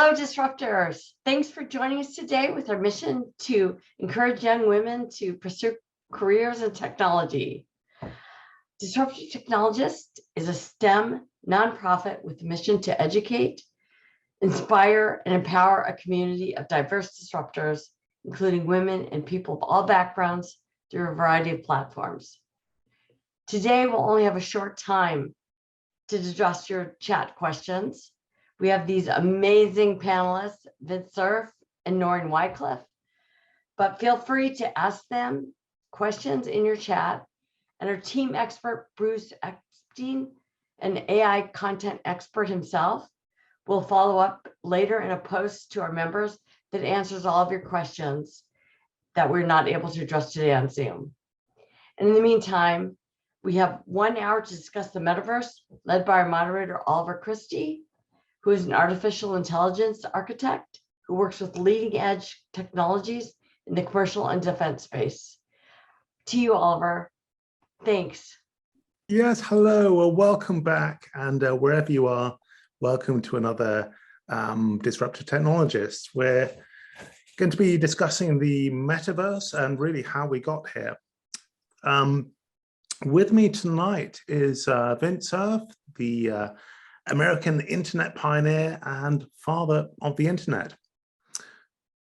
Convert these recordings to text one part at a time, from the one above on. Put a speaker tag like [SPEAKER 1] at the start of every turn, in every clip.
[SPEAKER 1] Hello, Disruptors. Thanks for joining us today with our mission to encourage young women to pursue careers in technology. Disruptive Technologists is a STEM nonprofit with a mission to educate, inspire, and empower a community of diverse disruptors, including women and people of all backgrounds through a variety of platforms. Today, we'll only have a short time to address your chat questions. We have these amazing panelists, Vint Cerf and Noreen Whysel, but feel free to ask them questions in your chat. And our team expert, Bruce Epstein, an AI content expert himself, will follow up later in a post to our members that answers all of your questions that we're not able to address today on Zoom. And in the meantime, we have 1 hour to discuss the metaverse, led by our moderator, Oliver Christie, who is an artificial intelligence architect who works with leading edge technologies in the commercial and defense space. To you, Oliver. Thanks.
[SPEAKER 2] Yes, hello. Well, welcome back. And wherever you are, welcome to another Disruptive Technologists. We're going to be discussing the metaverse and really how we got here. With me tonight is Vint Cerf, the American internet pioneer and father of the internet.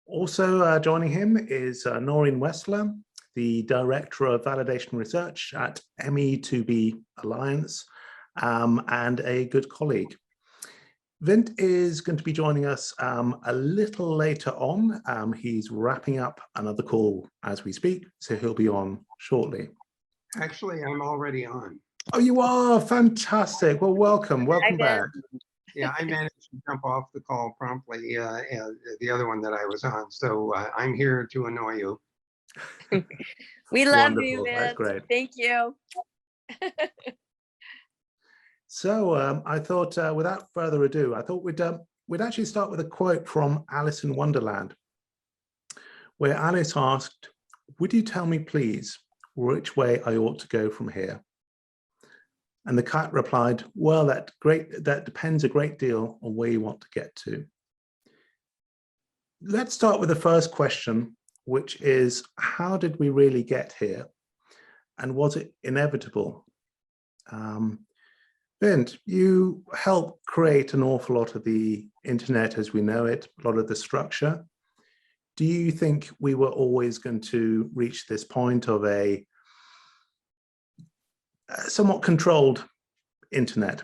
[SPEAKER 2] Also joining him is Noreen Whysel, the Director of Validation Research at ME2B Alliance, and a good colleague. Vint is going to be joining us a little later on. He's wrapping up another call as we speak, so he'll be on shortly.
[SPEAKER 3] Actually, I'm already on.
[SPEAKER 2] Oh, you are? Fantastic. Well, welcome back.
[SPEAKER 3] Yeah, I managed to jump off the call promptly, the other one that I was on. So I'm here to annoy you.
[SPEAKER 4] We love
[SPEAKER 2] Wonderful.
[SPEAKER 4] you,
[SPEAKER 2] That's
[SPEAKER 4] Vince.
[SPEAKER 2] great.
[SPEAKER 4] Thank you.
[SPEAKER 2] So I thought, without further ado, I thought we'd actually start with a quote from Alice in Wonderland, where Alice asked, "Would you tell me, please, which way I ought to go from here?" And the cat replied, "Well, that depends a great deal on where you want to get to." Let's start with the first question, which is, how did we really get here? And was it inevitable? Vint, you helped create an awful lot of the internet as we know it, a lot of the structure. Do you think we were always going to reach this point of a somewhat controlled internet?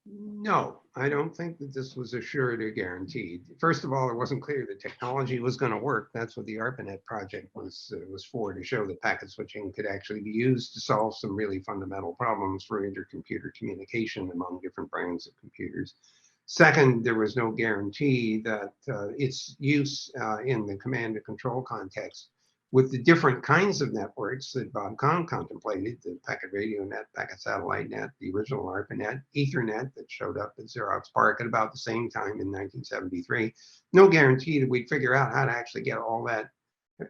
[SPEAKER 3] No, I don't think that this was assured or guaranteed. First of all, it wasn't clear the technology was going to work. That's what the ARPANET project was for, to show that packet switching could actually be used to solve some really fundamental problems for intercomputer communication among different brands of computers. Second, there was no guarantee that its use in the command and control context with the different kinds of networks that Bob Kahn contemplated, the packet radio net, packet satellite net, the original ARPANET, Ethernet that showed up at Xerox PARC at about the same time in 1973. No guarantee that we'd figure out how to actually get all that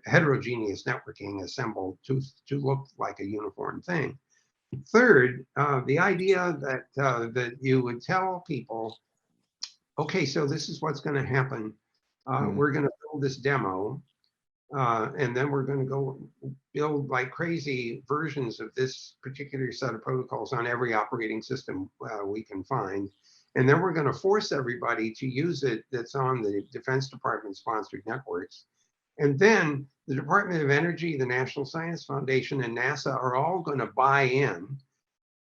[SPEAKER 3] heterogeneous networking assembled to look like a uniform thing. Third, the idea that, that you would tell people, okay, so this is what's going to happen. We're going to build this demo. And then we're going to go build like crazy versions of this particular set of protocols on every operating system we can find. And then we're going to force everybody to use it that's on the Defense Department sponsored networks. And then the Department of Energy, the National Science Foundation, and NASA are all going to buy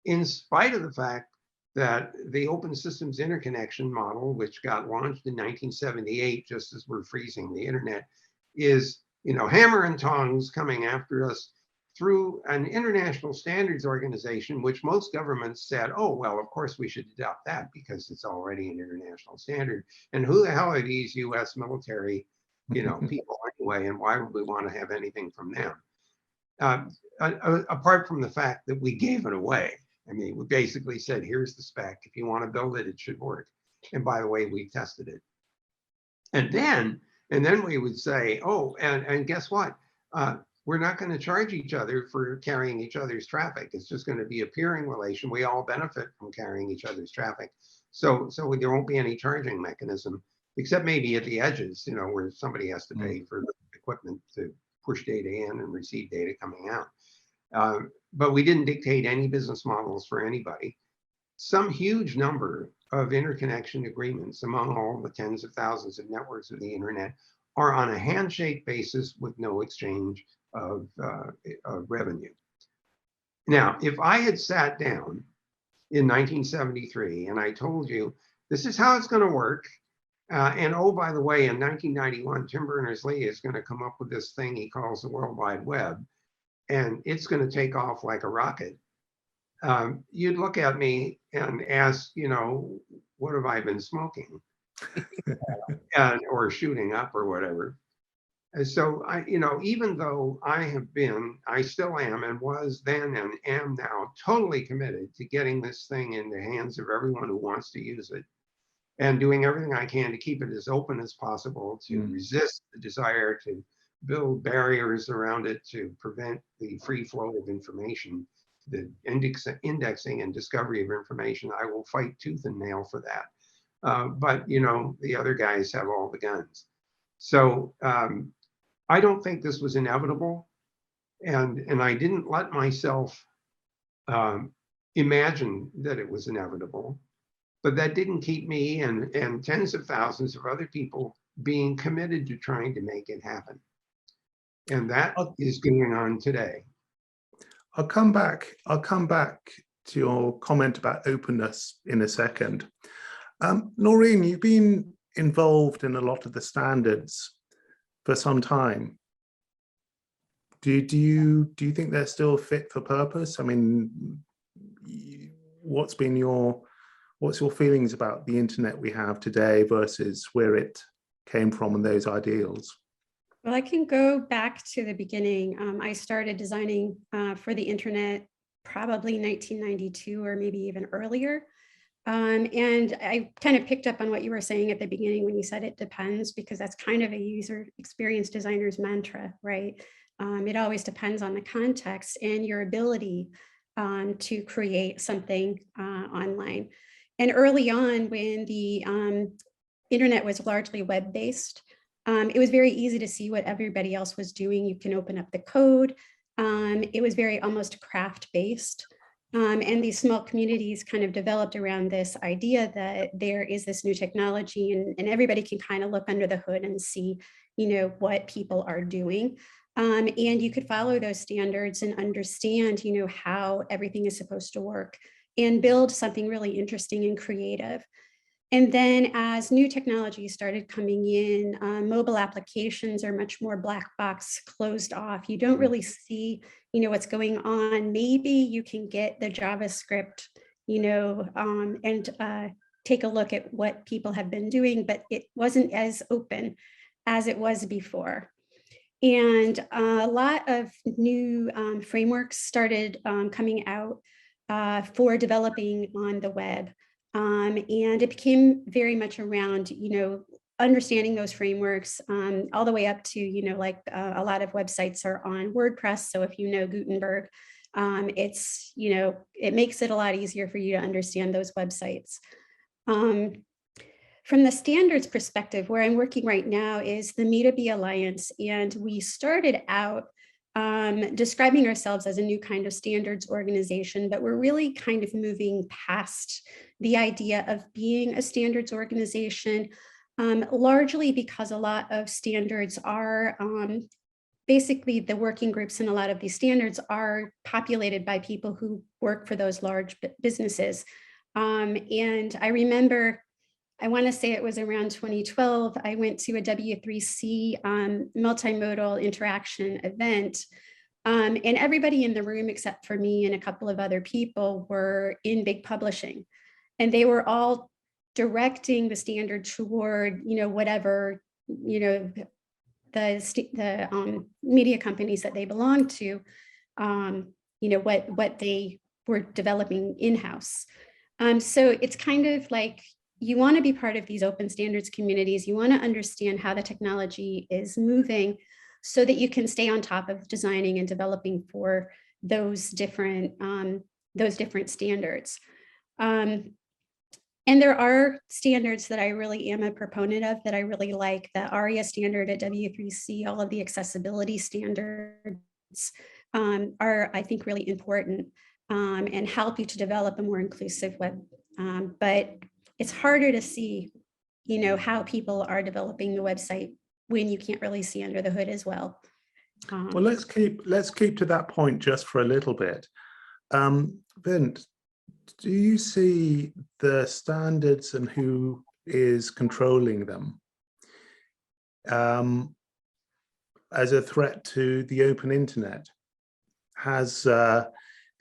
[SPEAKER 3] in spite of the fact that the Open Systems Interconnection model, which got launched in 1978, just as we're freezing the internet, is, you know, hammer and tongs coming after us through an international standards organization, which most governments said, oh, well, of course we should adopt that because it's already an international standard. And who the hell are these US military, you know, people anyway, and why would we want to have anything from them? Apart from the fact that we gave it away. I mean, we basically said, here's the spec. If you want to build it, it should work. And by the way, we tested it. And then we would say, oh, and guess what? We're not going to charge each other for carrying each other's traffic. It's just going to be a peering relation. We all benefit from carrying each other's traffic. So there won't be any charging mechanism, except maybe at the edges, where somebody has to pay for the equipment to push data in and receive data coming out. But we didn't dictate any business models for anybody. Some huge number of interconnection agreements among all the tens of thousands of networks of the internet are on a handshake basis with no exchange of revenue. Now, if I had sat down in 1973 and I told you, this is how it's going to work, and oh, by the way, in 1991, Tim Berners-Lee is going to come up with this thing he calls the World Wide Web, and it's going to take off like a rocket. You'd look at me and ask, what have I been smoking? Or shooting up or whatever. And so even though I still am and was then and am now totally committed to getting this thing in the hands of everyone who wants to use it, and doing everything I can to keep it as open as possible, to resist the desire to build barriers around it, to prevent the free flow of information, the indexing and discovery of information. I will fight tooth and nail for that. But the other guys have all the guns. So I don't think this was inevitable, and I didn't let myself imagine that it was inevitable. But that didn't keep me and tens of thousands of other people being committed to trying to make it happen. And that is going on today.
[SPEAKER 2] I'll come back to your comment about openness in a second. Noreen, you've been involved in a lot of the standards for some time. Do you think they're still fit for purpose? I mean, what's your feelings about the internet we have today versus where it came from and those ideals?
[SPEAKER 5] Well, I can go back to the beginning. I started designing for the internet probably 1992 or maybe even earlier. And I kind of picked up on what you were saying at the beginning when you said it depends, because that's kind of a user experience designer's mantra, right? It always depends on the context and your ability to create something online. And early on, when the internet was largely web-based, it was very easy to see what everybody else was doing. You can open up the code. It was very almost craft-based. And these small communities kind of developed around this idea that there is this new technology and everybody can kind of look under the hood and see, what people are doing. And you could follow those standards and understand, how everything is supposed to work and build something really interesting and creative. And then as new technologies started coming in, mobile applications are much more black box, closed off. You don't really see, what's going on. Maybe you can get the JavaScript, and take a look at what people have been doing, but it wasn't as open as it was before. And a lot of new frameworks started coming out for developing on the web. And it became very much around, understanding those frameworks all the way up to, a lot of websites are on WordPress. So if you know Gutenberg, it's, it makes it a lot easier for you to understand those websites. From the standards perspective, where I'm working right now is the Me2B Alliance. And we started out describing ourselves as a new kind of standards organization, but we're really kind of moving past the idea of being a standards organization, largely because a lot of standards are basically the working groups, and a lot of these standards are populated by people who work for those large businesses. And I remember, I want to say it was around 2012, I went to a W3C multimodal interaction event. And everybody in the room, except for me and a couple of other people, were in big publishing. And they were all directing the standard toward, whatever, the media companies that they belonged to, what they were developing in-house. So it's kind of like, you want to be part of these open standards communities. You want to understand how the technology is moving so that you can stay on top of designing and developing for those different standards. And there are standards that I really am a proponent of that I really like. The ARIA standard at W3C, all of the accessibility standards are, I think, really important and help you to develop a more inclusive web. But it's harder to see, how people are developing the website when you can't really see under the hood as well.
[SPEAKER 2] Well, let's keep to that point just for a little bit. Vint, do you see the standards and who is controlling them as a threat to the open internet? Has the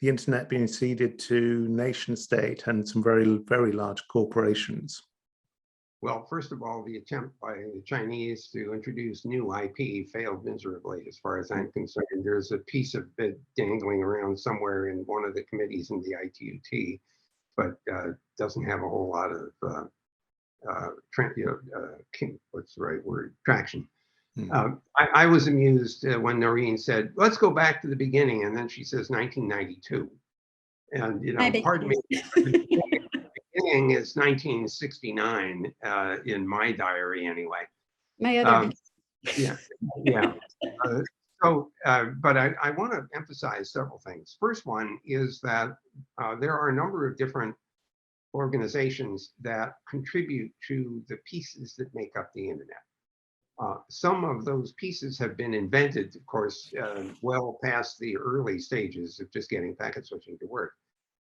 [SPEAKER 2] internet been ceded to nation state and some very, very large corporations?
[SPEAKER 3] Well, first of all, the attempt by the Chinese to introduce new IP failed miserably, as far as I'm concerned. There's a piece of it dangling around somewhere in one of the committees in the ITUT, but doesn't have a whole lot of what's the right word? Traction. I was amused when Noreen said, "Let's go back to the beginning," and then she says 1992, and pardon me. Beginning is 1969 in my diary, anyway.
[SPEAKER 5] My other.
[SPEAKER 3] Yeah. But I want to emphasize several things. First one is that there are a number of different organizations that contribute to the pieces that make up the internet. Some of those pieces have been invented, of course, well past the early stages of just getting packet switching to work.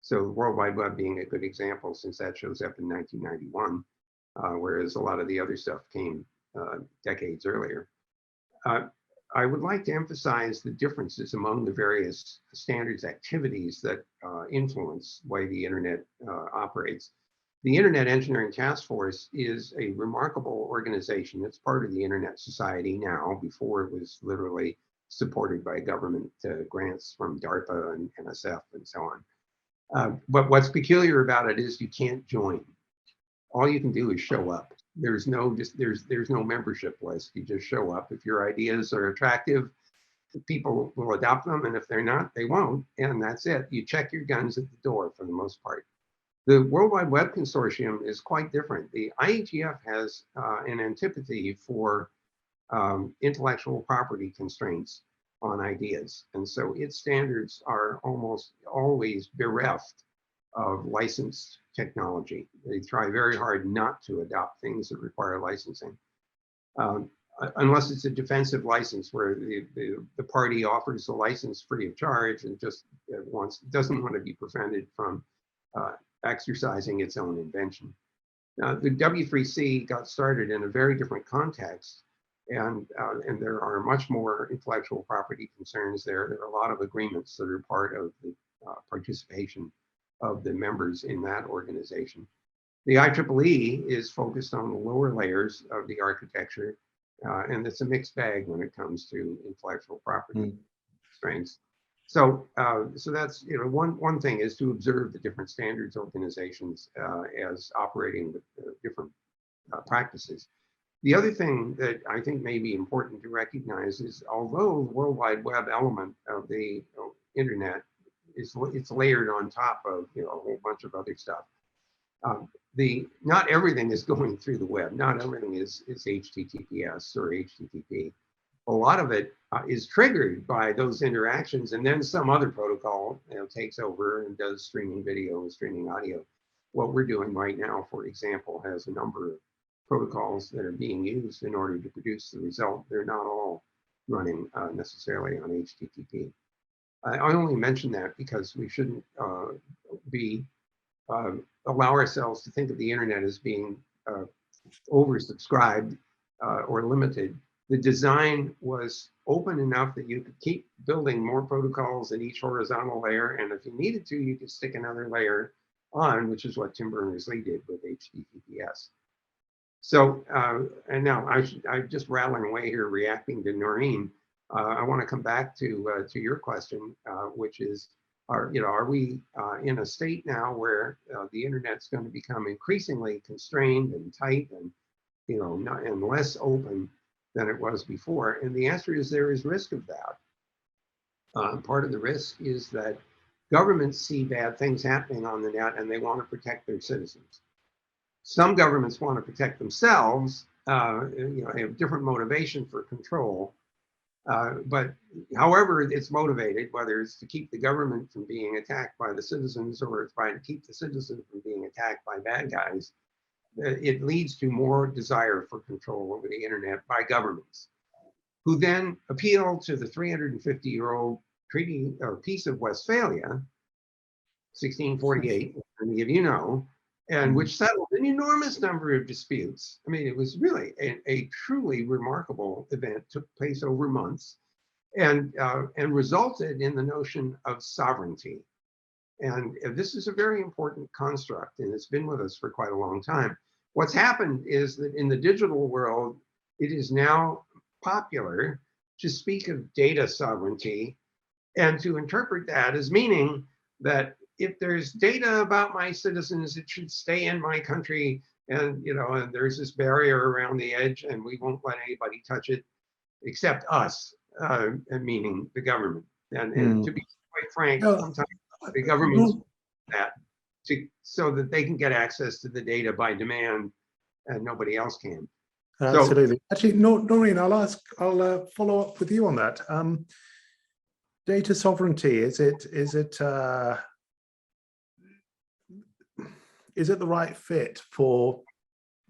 [SPEAKER 3] So World Wide Web being a good example, since that shows up in 1991, whereas a lot of the other stuff came decades earlier. I would like to emphasize the differences among the various standards activities that influence the way the internet operates. The Internet Engineering Task Force is a remarkable organization. It's part of the Internet Society now. Before, it was literally supported by government grants from DARPA and NSF and so on. But what's peculiar about it is you can't join. All you can do is show up. There's no membership list. You just show up. If your ideas are attractive, people will adopt them, and if they're not, they won't. And that's it. You check your guns at the door for the most part. The World Wide Web Consortium is quite different. The IETF has an antipathy for intellectual property constraints on ideas. And so its standards are almost always bereft of licensed technology. They try very hard not to adopt things that require licensing. Unless it's a defensive license where the party offers a license free of charge and just doesn't want to be prevented from exercising its own invention. Now, the W3C got started in a very different context, and there are much more intellectual property concerns there. There are a lot of agreements that are part of the participation of the members in that organization. The IEEE is focused on the lower layers of the architecture, and it's a mixed bag when it comes to intellectual property constraints. So that's, one thing is to observe the different standards organizations as operating with different practices. The other thing that I think may be important to recognize is, although the World Wide Web element of the internet it's layered on top of a whole bunch of other stuff. Not everything is going through the web. Not everything is HTTPS or HTTP. A lot of it is triggered by those interactions, and then some other protocol takes over and does streaming video and streaming audio. What we're doing right now, for example, has a number of protocols that are being used in order to produce the result. They're not all running necessarily on HTTP. I only mention that because we shouldn't allow ourselves to think of the internet as being oversubscribed or limited. The design was open enough that you could keep building more protocols in each horizontal layer, and if you needed to, you could stick another layer on, which is what Tim Berners-Lee did with HTTPS. So, and now I'm just rattling away here, reacting to Noreen. I want to come back to your question, which is, are we in a state now where the internet's going to become increasingly constrained and tight and and less open than it was before? And the answer is there is risk of that. Part of the risk is that governments see bad things happening on the net and they want to protect their citizens. Some governments want to protect themselves, they have different motivation for control. But however it's motivated, whether it's to keep the government from being attacked by the citizens or it's trying to keep the citizens from being attacked by bad guys, it leads to more desire for control over the internet by governments, who then appeal to the 350-year-old treaty or Peace of Westphalia, 1648, many of you know, and which settled an enormous number of disputes. I mean, it was really a truly remarkable event, took place over months, and resulted in the notion of sovereignty. And this is a very important construct, and it's been with us for quite a long time. What's happened is that in the digital world, it is now popular to speak of data sovereignty and to interpret that as meaning that if there's data about my citizens, it should stay in my country. And, and there's this barrier around the edge and we won't let anybody touch it except us, meaning the government. And to be quite frank, sometimes the governments that so that they can get access to the data by demand and nobody else can.
[SPEAKER 2] Absolutely. Actually, Noreen, I'll follow up with you on that. Data sovereignty, is it the right fit for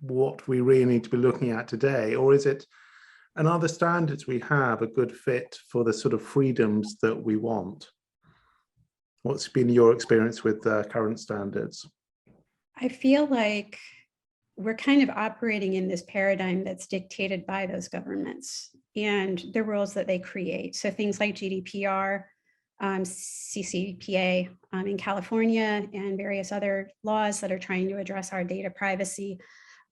[SPEAKER 2] what we really need to be looking at today, or is it and are the standards we have a good fit for the sort of freedoms that we want? What's been your experience with current standards?
[SPEAKER 5] I feel like we're kind of operating in this paradigm that's dictated by those governments and the rules that they create. So things like GDPR, CCPA in California, and various other laws that are trying to address our data privacy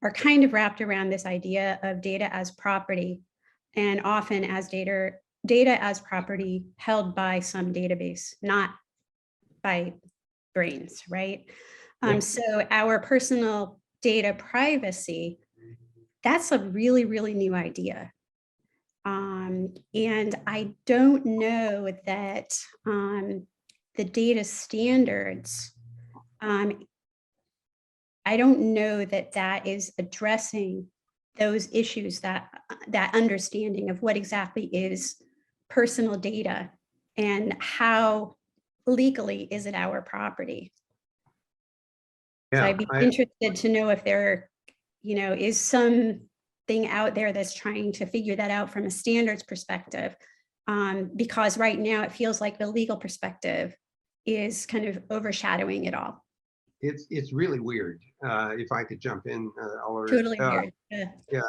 [SPEAKER 5] are kind of wrapped around this idea of data as property, and often as data as property held by some database, not by brains, right? So our personal data privacy, that's a really, really new idea. And I don't know that the data standards, I don't know that is addressing those issues, that understanding of what exactly is personal data and how legally is it our property.
[SPEAKER 3] Yeah,
[SPEAKER 5] so I'd be interested to know if there, is something out there that's trying to figure that out from a standards perspective, because right now it feels like the legal perspective is kind of overshadowing it all.
[SPEAKER 3] It's really weird. If I could jump in, Oliver.
[SPEAKER 5] Totally weird.
[SPEAKER 3] Yeah,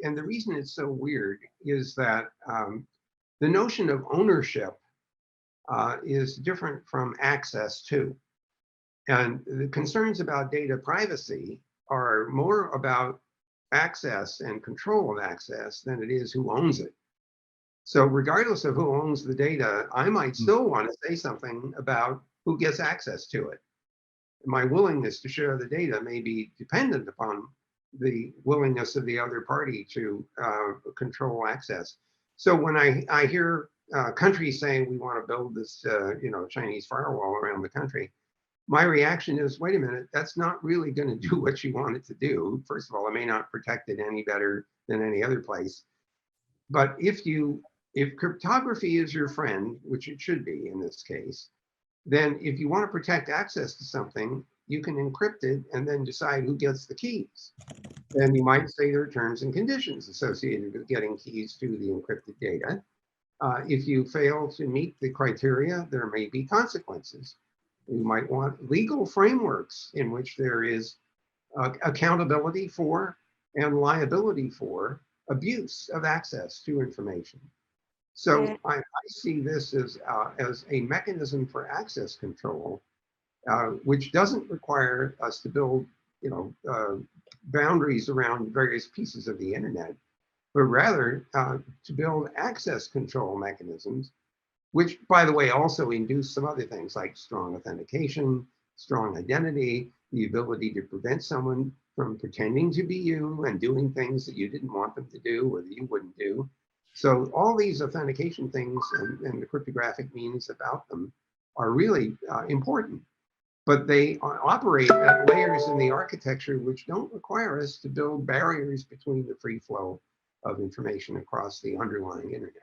[SPEAKER 3] and the reason it's so weird is that the notion of ownership is different from access to. And the concerns about data privacy are more about access and control of access than it is who owns it. So regardless of who owns the data, I might still want to say something about who gets access to it. My willingness to share the data may be dependent upon the willingness of the other party to control access. So when I hear countries saying we want to build this, Chinese firewall around the country, my reaction is, wait a minute, that's not really going to do what you want it to do. First of all, it may not protect it any better than any other place. But if cryptography is your friend, which it should be in this case, then if you want to protect access to something, you can encrypt it and then decide who gets the keys. Then you might say there are terms and conditions associated with getting keys to the encrypted data. If you fail to meet the criteria, there may be consequences. You might want legal frameworks in which there is accountability for and liability for abuse of access to information. So I see this as a mechanism for access control, which doesn't require us to build, boundaries around various pieces of the internet, but rather to build access control mechanisms, which, by the way, also induce some other things like strong authentication, strong identity, the ability to prevent someone from pretending to be you and doing things that you didn't want them to do or that you wouldn't do. So all these authentication things and the cryptographic means about them are really important. but they operate at layers in the architecture which don't require us to build barriers between the free flow of information across the underlying internet.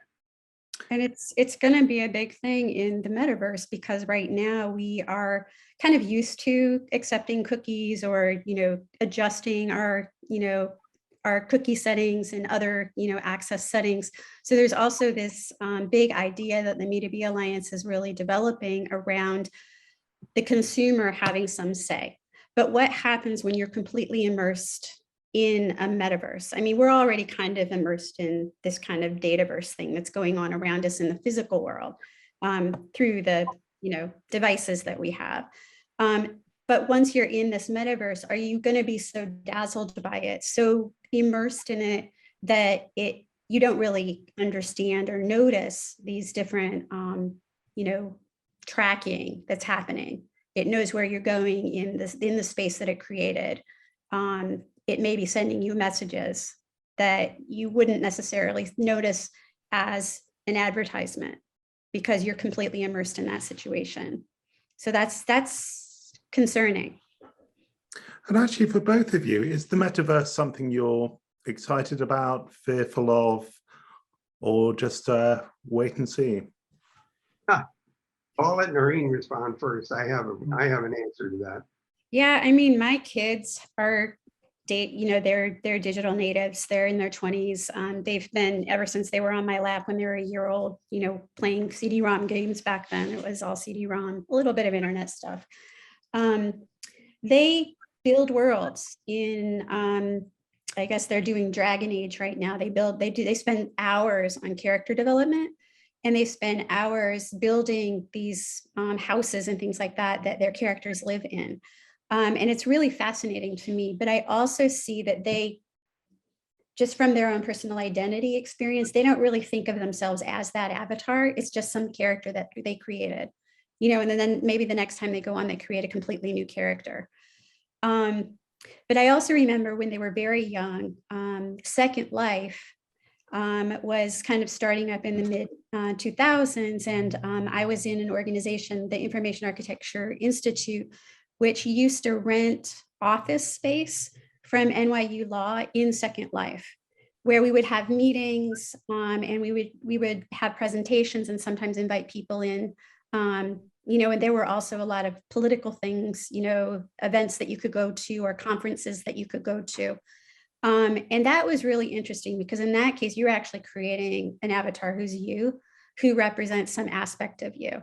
[SPEAKER 5] And it's going to be a big thing in the metaverse, because right now we are kind of used to accepting cookies or, adjusting our, our cookie settings and other, access settings. So there's also this big idea that the Me2B Alliance is really developing around the consumer having some say. But what happens when you're completely immersed in a metaverse? I mean, we're already kind of immersed in this kind of dataverse thing that's going on around us in the physical world through the devices that we have. But once you're in this metaverse, are you going to be so dazzled by it, so immersed in it, that you don't really understand or notice these different tracking that's happening? It knows where you're going in the space that it created. It may be sending you messages that you wouldn't necessarily notice as an advertisement because you're completely immersed in that situation. So that's concerning.
[SPEAKER 2] And actually, for both of you, is the metaverse something you're excited about, fearful of, or just wait and see?
[SPEAKER 3] I'll let Noreen respond first. I have an answer to that.
[SPEAKER 5] Yeah, I mean, my kids are they're digital natives. They're in their 20s. They've been, ever since they were on my lap when they were a year old, playing CD-ROM games. Back then it was all CD-ROM, a little bit of internet stuff. They build worlds in, I guess they're doing Dragon Age right now. They spend hours on character development, and they spend hours building these houses and things like that their characters live in. And it's really fascinating to me. But I also see that they, just from their own personal identity experience, they don't really think of themselves as that avatar. It's just some character that they created, and then maybe the next time they go on, they create a completely new character. But I also remember when they were very young, Second Life was kind of starting up in the mid 2000s. And I was in an organization, the Information Architecture Institute, which used to rent office space from NYU Law in Second Life, where we would have meetings and we would have presentations and sometimes invite people in. And there were also a lot of political things, events that you could go to or conferences that you could go to. And that was really interesting, because in that case, you're actually creating an avatar who's you, who represents some aspect of you.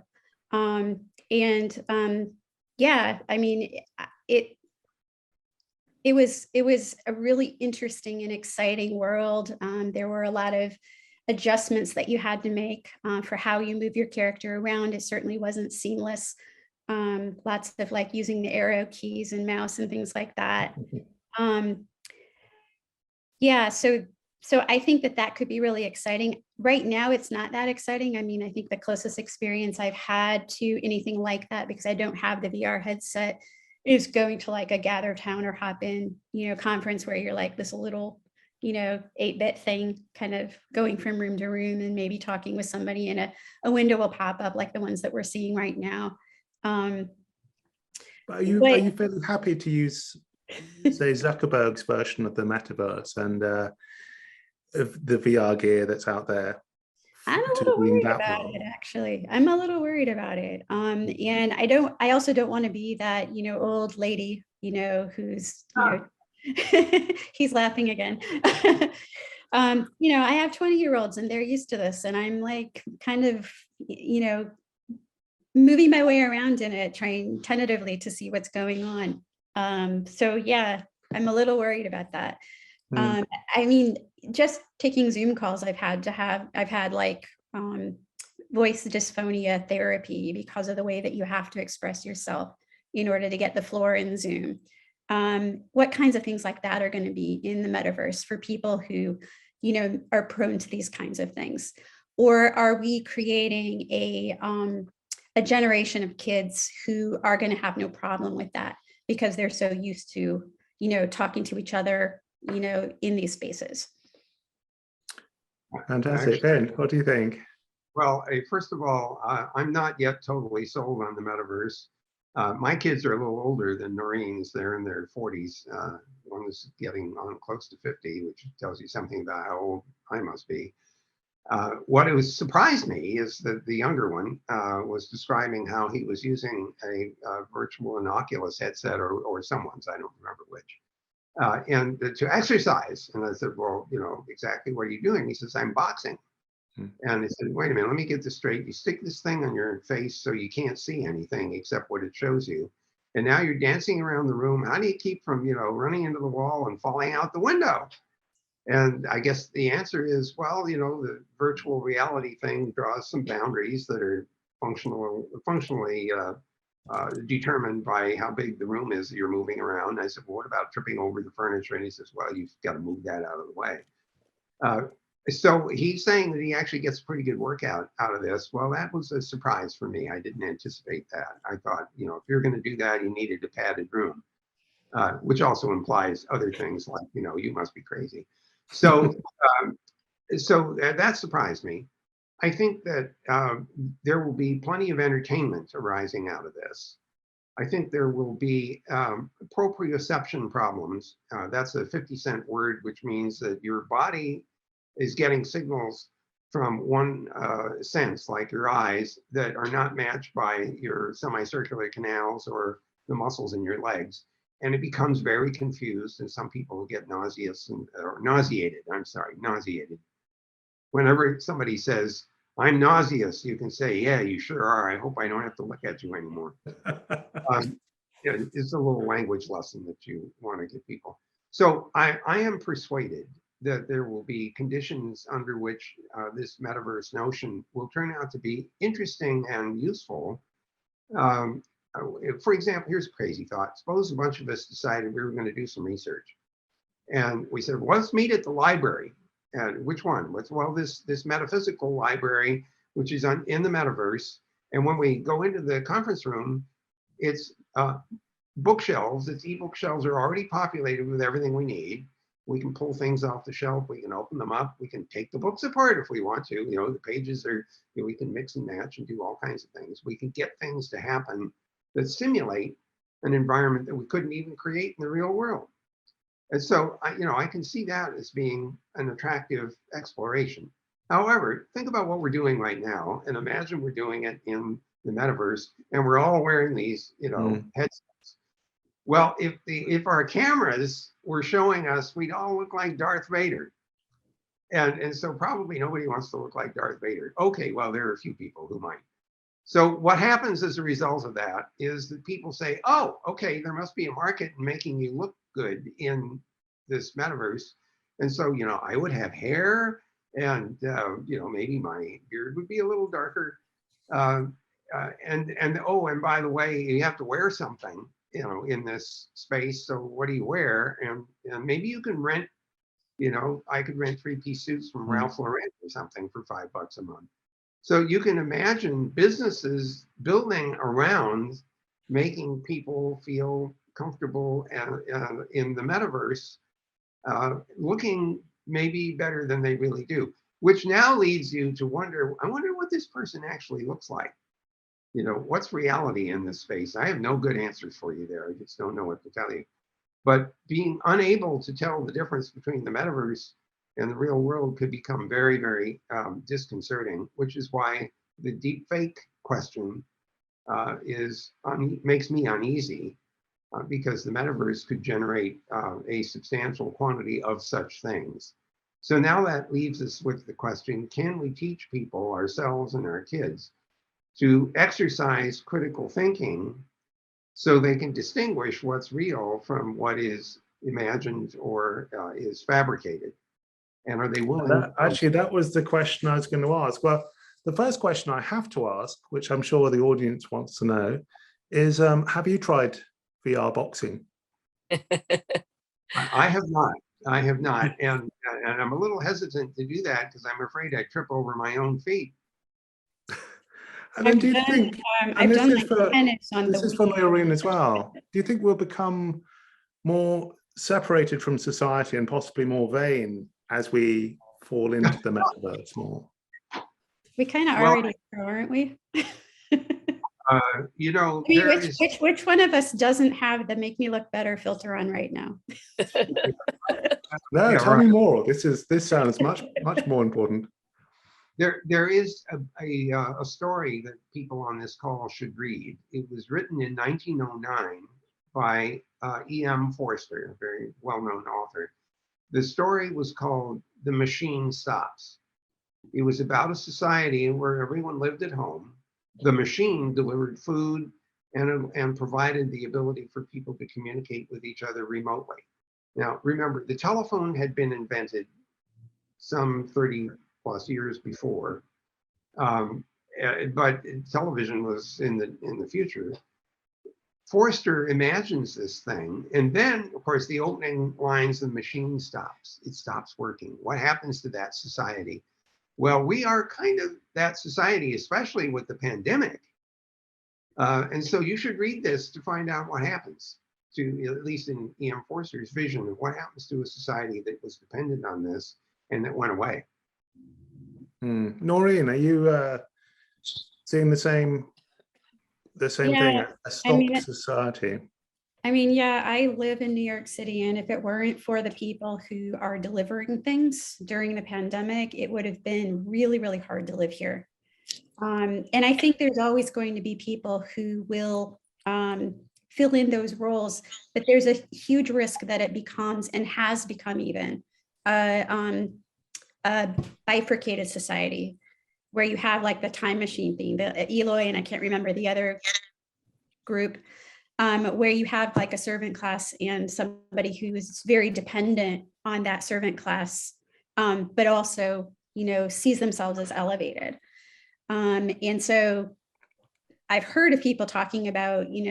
[SPEAKER 5] Yeah, I mean, it was a really interesting and exciting world. There were a lot of adjustments that you had to make for how you move your character around. It certainly wasn't seamless. Lots of like using the arrow keys and mouse and things like that. Yeah, so I think that could be really exciting. Right now, it's not that exciting. I mean, I think the closest experience I've had to anything like that, because I don't have the VR headset, is going to like a Gather Town or Hop In, conference where you're like this little, 8-bit thing, kind of going from room to room and maybe talking with somebody, and a window will pop up like the ones that we're seeing right now.
[SPEAKER 2] Are you feeling happy to use, say, Zuckerberg's version of the metaverse and of the VR gear that's out there?
[SPEAKER 5] I'm a little worried about it, actually. I'm a little worried about it. And I also don't want to be that, old lady, who's, he's laughing again. I have 20-year-olds and they're used to this. And I'm like, kind of, moving my way around in it, trying tentatively to see what's going on. So yeah, I'm a little worried about that. I mean, just taking Zoom calls, I've had like voice dysphonia therapy because of the way that you have to express yourself in order to get the floor in Zoom. What kinds of things like that are going to be in the metaverse for people who, are prone to these kinds of things? Or are we creating a generation of kids who are going to have no problem with that because they're so used to, talking to each other, in these spaces?
[SPEAKER 2] Fantastic. Ben, what do you think?
[SPEAKER 3] Well, first of all, I'm not yet totally sold on the metaverse. My kids are a little older than Noreen's. They're in their 40s. One is getting on close to 50, which tells you something about how old I must be. What surprised me is that the younger one was describing how he was using a virtual and Oculus headset or someone's, I don't remember which, and to exercise. And I said, well, you know, exactly what are you doing? He says, I'm boxing. And he said, wait a minute, let me get this straight. You stick this thing on your face so you can't see anything except what it shows you. And now you're dancing around the room. How do you keep from, you know, running into the wall and falling out the window? And I guess the answer is, well, you know, the virtual reality thing draws some boundaries that are functionally determined by how big the room is that you're moving around. I said, well, what about tripping over the furniture? And he says, well, you've got to move that out of the way. So he's saying that he actually gets a pretty good workout out of this. Well, that was a surprise for me. I didn't anticipate that. I thought, you know, if you're going to do that, you needed a padded room, which also implies other things like, you know, you must be crazy. So, that surprised me. I think that there will be plenty of entertainment arising out of this. I think there will be proprioception problems. That's a 50-cent word, which means that your body is getting signals from one sense, like your eyes, that are not matched by your semicircular canals or the muscles in your legs. And it becomes very confused, and some people get nauseous or nauseated. Nauseated. Whenever somebody says, I'm nauseous, you can say, yeah, you sure are. I hope I don't have to look at you anymore. It's a little language lesson that you want to give people. So I am persuaded that there will be conditions under which this metaverse notion will turn out to be interesting and useful. For example, here's a crazy thought. Suppose a bunch of us decided we were going to do some research. And we said, well, let's meet at the library. And which one? Well, this metaphysical library, which is in the metaverse. And when we go into the conference room, it's bookshelves. Its e-book shelves are already populated with everything we need. We can pull things off the shelf. We can open them up. We can take the books apart if we want to. You know, the pages are, you know, we can mix and match and do all kinds of things. We can get things to happen that simulate an environment that we couldn't even create in the real world. And so, I can see that as being an attractive exploration. However, think about what we're doing right now, and imagine we're doing it in the metaverse, and we're all wearing these, headsets. Well, if our cameras were showing us, we'd all look like Darth Vader. And so probably nobody wants to look like Darth Vader. Okay, well, there are a few people who might. So what happens as a result of that is that people say, oh, okay, there must be a market in making you look good in this metaverse. And so, I would have hair and, maybe my beard would be a little darker. And by the way, you have to wear something, in this space. So what do you wear? And maybe you can rent, I could rent 3-piece suits from Ralph Lauren or something for $5 a month. So you can imagine businesses building around making people feel comfortable in the metaverse, looking maybe better than they really do, which now leads you to wonder, I wonder what this person actually looks like. What's reality in this space? I have no good answers for you there. I just don't know what to tell you. But being unable to tell the difference between the metaverse and the real world could become very, very disconcerting, which is why the deep fake question makes me uneasy, because the metaverse could generate a substantial quantity of such things. So now that leaves us with the question, can we teach people, ourselves and our kids, to exercise critical thinking so they can distinguish what's real from what is imagined or is fabricated? And are they willing?
[SPEAKER 2] That was the question I was going to ask. Well, the first question I have to ask, which I'm sure the audience wants to know, is have you tried VR boxing?
[SPEAKER 3] I have not. I have not. And I'm a little hesitant to do that because I'm afraid I trip over my own feet.
[SPEAKER 2] And then do you think,
[SPEAKER 5] I've done tennis on
[SPEAKER 2] this is for Noreen as well, do you think we'll become more separated from society and possibly more vain as we fall into the metaverse more?
[SPEAKER 5] We kind of already are, aren't we?
[SPEAKER 3] You know,
[SPEAKER 5] I mean,
[SPEAKER 3] there is,
[SPEAKER 5] which one of us doesn't have the make me look better filter on right now?
[SPEAKER 2] No,
[SPEAKER 3] yeah,
[SPEAKER 2] tell
[SPEAKER 3] right.
[SPEAKER 2] me more. This sounds much more important.
[SPEAKER 3] There is a story that people on this call should read. It was written in 1909 by E.M. Forster, a very well-known author. The story was called The Machine Stops. It was about a society where everyone lived at home. The machine delivered food and provided the ability for people to communicate with each other remotely. Now, remember, the telephone had been invented some 30 plus years before, but television was in the future. Forster imagines this thing, and then, of course, the opening lines, the machine stops. It stops working. What happens to that society? Well, we are kind of that society, especially with the pandemic. And so you should read this to find out what happens to, at least in E.M. Forster's vision of what happens to a society that was dependent on this and that went away.
[SPEAKER 2] Noreen, are you seeing the same thing?
[SPEAKER 5] Yeah,
[SPEAKER 2] A
[SPEAKER 5] I
[SPEAKER 2] stopped
[SPEAKER 5] mean,
[SPEAKER 2] society.
[SPEAKER 5] I mean, yeah, I live in New York City, and if it weren't for the people who are delivering things during the pandemic, it would have been really, really hard to live here. And I think there's always going to be people who will fill in those roles, but there's a huge risk that it becomes, and has become even, a bifurcated society where you have like the time machine thing, the Eloy, and I can't remember the other group, where you have like a servant class and somebody who is very dependent on that servant class, but also, you know, sees themselves as elevated. And so I've heard of people talking about, you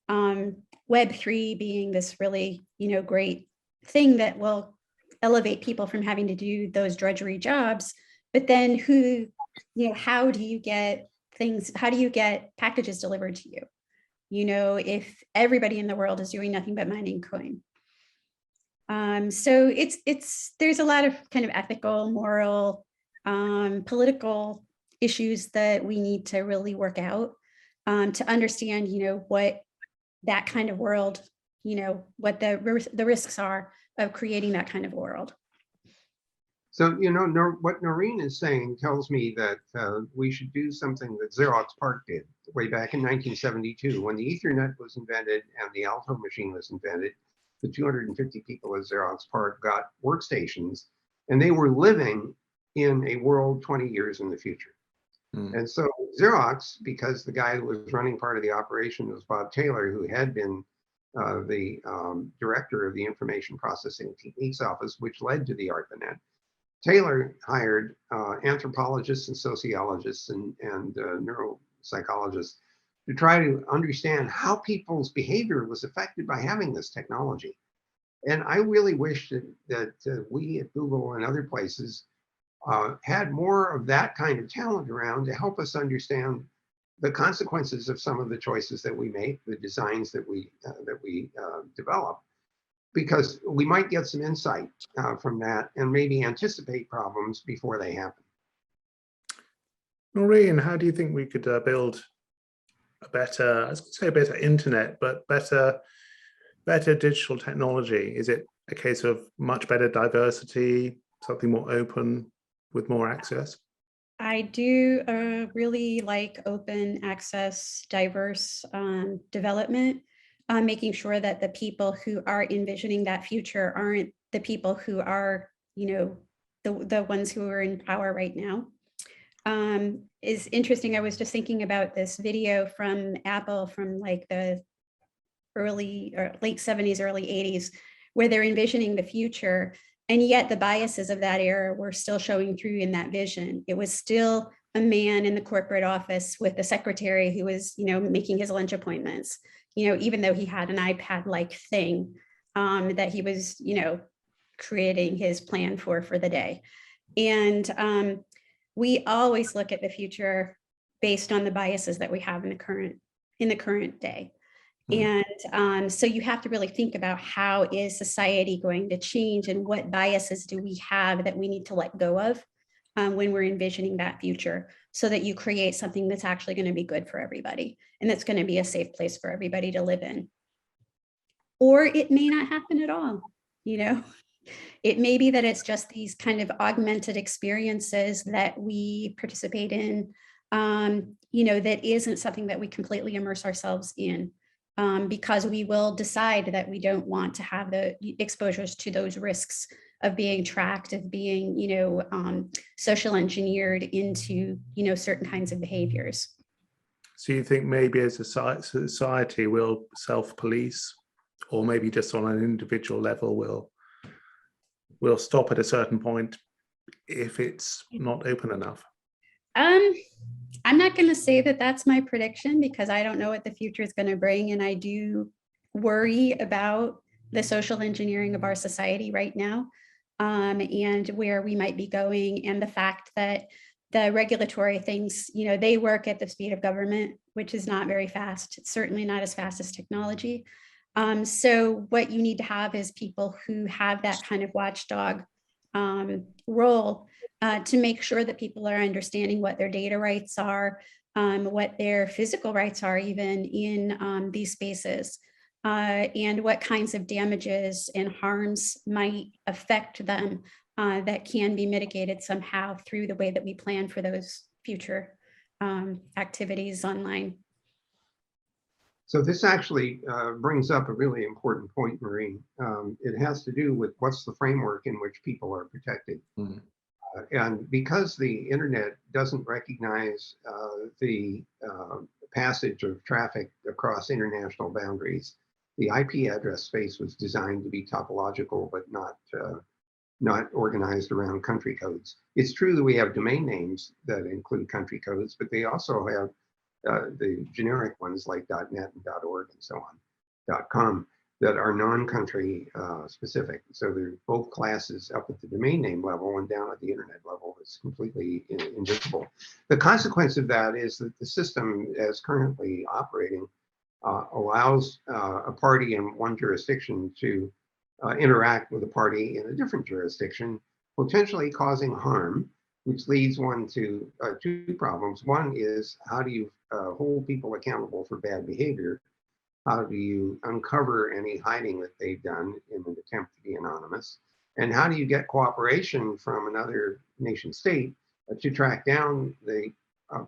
[SPEAKER 5] know, Web3 being this really, you know, great thing that will elevate people from having to do those drudgery jobs. But then who, you know, how do you get packages delivered to you? You know, if everybody in the world is doing nothing but mining coin. So there's a lot of kind of ethical, moral, political issues that we need to really work out, to understand, you know, what that kind of world, you know, what the risks are of creating that kind of world.
[SPEAKER 3] So, you know, what Noreen is saying tells me that we should do something that Xerox PARC did way back in 1972 when the Ethernet was invented and the Alto machine was invented. The 250 people at Xerox PARC got workstations, and they were living in a world 20 years in the future. And so Xerox, because the guy who was running part of the operation was Bob Taylor, who had been the director of the Information Processing Techniques Office, which led to the ARPANET. Taylor hired anthropologists and sociologists and neuropsychologists to try to understand how people's behavior was affected by having this technology. And I really wish that we at Google and other places had more of that kind of talent around to help us understand the consequences of some of the choices that we make, the designs that we develop, because we might get some insight from that and maybe anticipate problems before they happen.
[SPEAKER 2] Noreen, how do you think we could build a better, I was going to say a better internet, but better digital technology? Is it a case of much better diversity, something more open with more access?
[SPEAKER 5] I do really like open access, diverse development, making sure that the people who are envisioning that future aren't the people who are, you know, the ones who are in power right now. Is interesting. I was just thinking about this video from Apple from like the early or late 70s, early 80s, where they're envisioning the future. And yet the biases of that era were still showing through in that vision. It was still a man in the corporate office with a secretary who was, you know, making his lunch appointments, you know, even though he had an iPad-like thing that he was, you know, creating his plan for the day. And we always look at the future based on the biases that we have in the current day. And so you have to really think about how is society going to change and what biases do we have that we need to let go of when we're envisioning that future, so that you create something that's actually going to be good for everybody and that's going to be a safe place for everybody to live in. Or it may not happen at all, you know. It may be that it's just these kind of augmented experiences that we participate in, you know, that isn't something that we completely immerse ourselves in, because we will decide that we don't want to have the exposures to those risks of being tracked, of being, you know, social engineered into, you know, certain kinds of behaviors.
[SPEAKER 2] So you think maybe as a society we'll self-police, or maybe just on an individual level we'll stop at a certain point if it's not open enough?
[SPEAKER 5] I'm not going to say that that's my prediction, because I don't know what the future is going to bring. And I do worry about the social engineering of our society right now, and where we might be going. And the fact that the regulatory things, you know, they work at the speed of government, which is not very fast. It's certainly not as fast as technology. So what you need to have is people who have that kind of watchdog role, to make sure that people are understanding what their data rights are, what their physical rights are even in these spaces, and what kinds of damages and harms might affect them, that can be mitigated somehow through the way that we plan for those future activities online.
[SPEAKER 3] So this actually brings up a really important point, Noreen. It has to do with what's the framework in which people are protected.
[SPEAKER 2] Mm-hmm.
[SPEAKER 3] And because the internet doesn't recognize the passage of traffic across international boundaries, the IP address space was designed to be topological, but not organized around country codes. It's true that we have domain names that include country codes, but they also have the generic ones like .net and .org and so on, .com, that are non-country specific. So they're both classes up at the domain name level, and down at the internet level it's completely invisible. The consequence of that is that the system as currently operating allows a party in one jurisdiction to interact with a party in a different jurisdiction, potentially causing harm, which leads one to two problems. One is, how do you hold people accountable for bad behavior? How do you uncover any hiding that they've done in an attempt to be anonymous? And how do you get cooperation from another nation state to track down the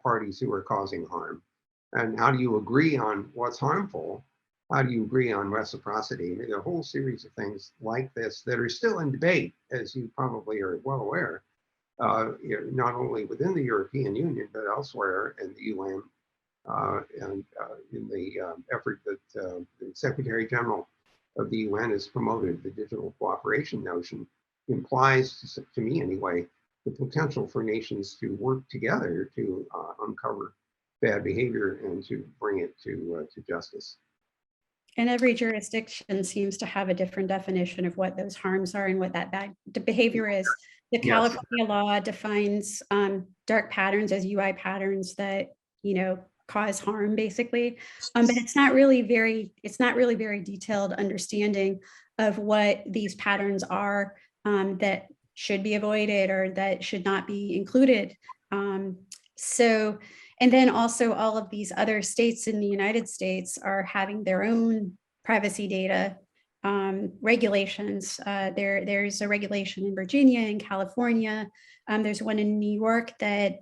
[SPEAKER 3] parties who are causing harm? And how do you agree on what's harmful? How do you agree on reciprocity? There's a whole series of things like this that are still in debate, as you probably are well aware, not only within the European Union, but elsewhere in the UN, and in the effort that the Secretary General of the UN has promoted. The digital cooperation notion implies, to me anyway, the potential for nations to work together to uncover bad behavior and to bring it to justice.
[SPEAKER 5] And every jurisdiction seems to have a different definition of what those harms are and what that bad behavior is. The California law defines dark patterns as UI patterns that, you know, cause harm, basically, but it's not really very detailed understanding of what these patterns are that should be avoided or that should not be included. So, and then also all of these other states in the United States are having their own privacy data regulations. There's a regulation in Virginia and California. There's one in New York that